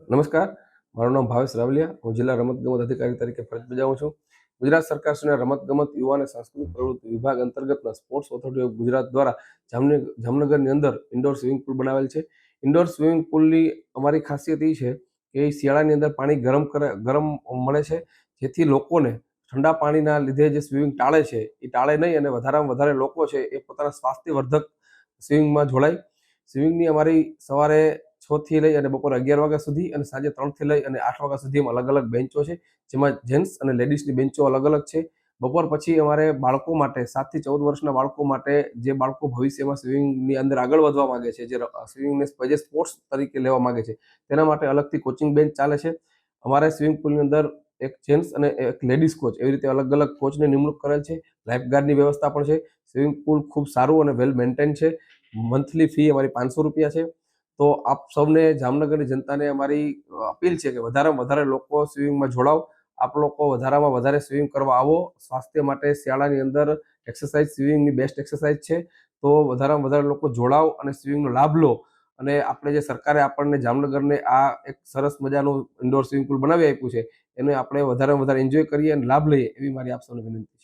નમસ્કાર, મારું નામ ભાવેશ રાવલિયા. હું જિલ્લા રમતગમત અધિકારી તરીકે ફરજ બજાવું છું. ગુજરાત સરકાર શ્રીના રમતગમત, યુવા અને સાંસ્કૃતિક પ્રવૃત્તિ વિભાગ અંતર્ગતના સ્પોર્ટ્સ ઓથોરિટી ઓફ ગુજરાત દ્વારા જામનગરની અંદર ઇન્ડોર સ્વિમિંગ પુલ બનાવેલ છે. ઇન્ડોર સ્વિમિંગ પુલની અમારી ખાસિયત એ છે કે એ શિયાળાની અંદર પાણી ગરમ મળે છે, જેથી લોકોને ઠંડા પાણીના લીધે જે સ્વિમિંગ ટાળે છે એ ટાળે નહીં અને વધારેમાં વધારે લોકો છે એ પોતાના સ્વાસ્થ્યવર્ધક સ્વિમિંગમાં જોડાય. સ્વિમિંગની અમારી સવારે 6 થી લઈ અને બપોરે 11 વાગ્યા સુધી અને સાંજે 3 થી લઈ અને 8 વાગ્યા સુધીમાં અલગ-અલગ બેન્ચો છે, જેમાં જેન્ટ્સ અને લેડીઝની બેન્ચો અલગ-અલગ છે. બપોર પછી અમારે બાળકો માટે 7 થી 14 વર્ષના બાળકો માટે, જે બાળકો ભવિષ્યમાં સ્વિમિંગની અંદર આગળ વધવા માંગે છે, જે સ્વિમિંગને જે સ્પોર્ટ્સ તરીકે લેવા માંગે છે, તેના માટે અલગથી કોચિંગ બેન્ચ ચાલે છે. અમારે સ્વિમિંગ પુલની અંદર એક જેન્ટ્સ અને એક લેડીઝ કોચ, એવી રીતે અલગ-અલગ કોચની નિમણૂક કરેલ છે. લાઈફ ગાર્ડની વ્યવસ્થા પણ છે. સ્વિમિંગ પુલ ખૂબ સારું અને વેલ મેન્ટેન છે. મંથલી ફી અમારી ₹500 છે. તો આપ સૌને, જામનગરની જનતાને અમારી અપીલ છે કે વધારેમાં વધારે લોકો સ્વિમિંગમાં જોડાવ. આપ લોકો વધારેમાં વધારે સ્વિમિંગ કરવા આવો. સ્વાસ્થ્ય માટે શિયાળાની અંદર એક્સરસાઇઝ સ્વિમિંગની બેસ્ટ એક્સરસાઇઝ છે. તો વધારેમાં વધારે લોકો જોડાવ અને સ્વિમિંગનો લાભ લો. અને આપણે જે સરકારે આપણને જામનગરને આ એક સરસ મજાનું ઇન્ડોર સ્વિમિંગ પુલ બનાવી આપ્યું છે, એને આપણે વધારેમાં વધારે એન્જોય કરીએ અને લાભ લઈએ, એવી મારી આપ સૌને વિનંતી.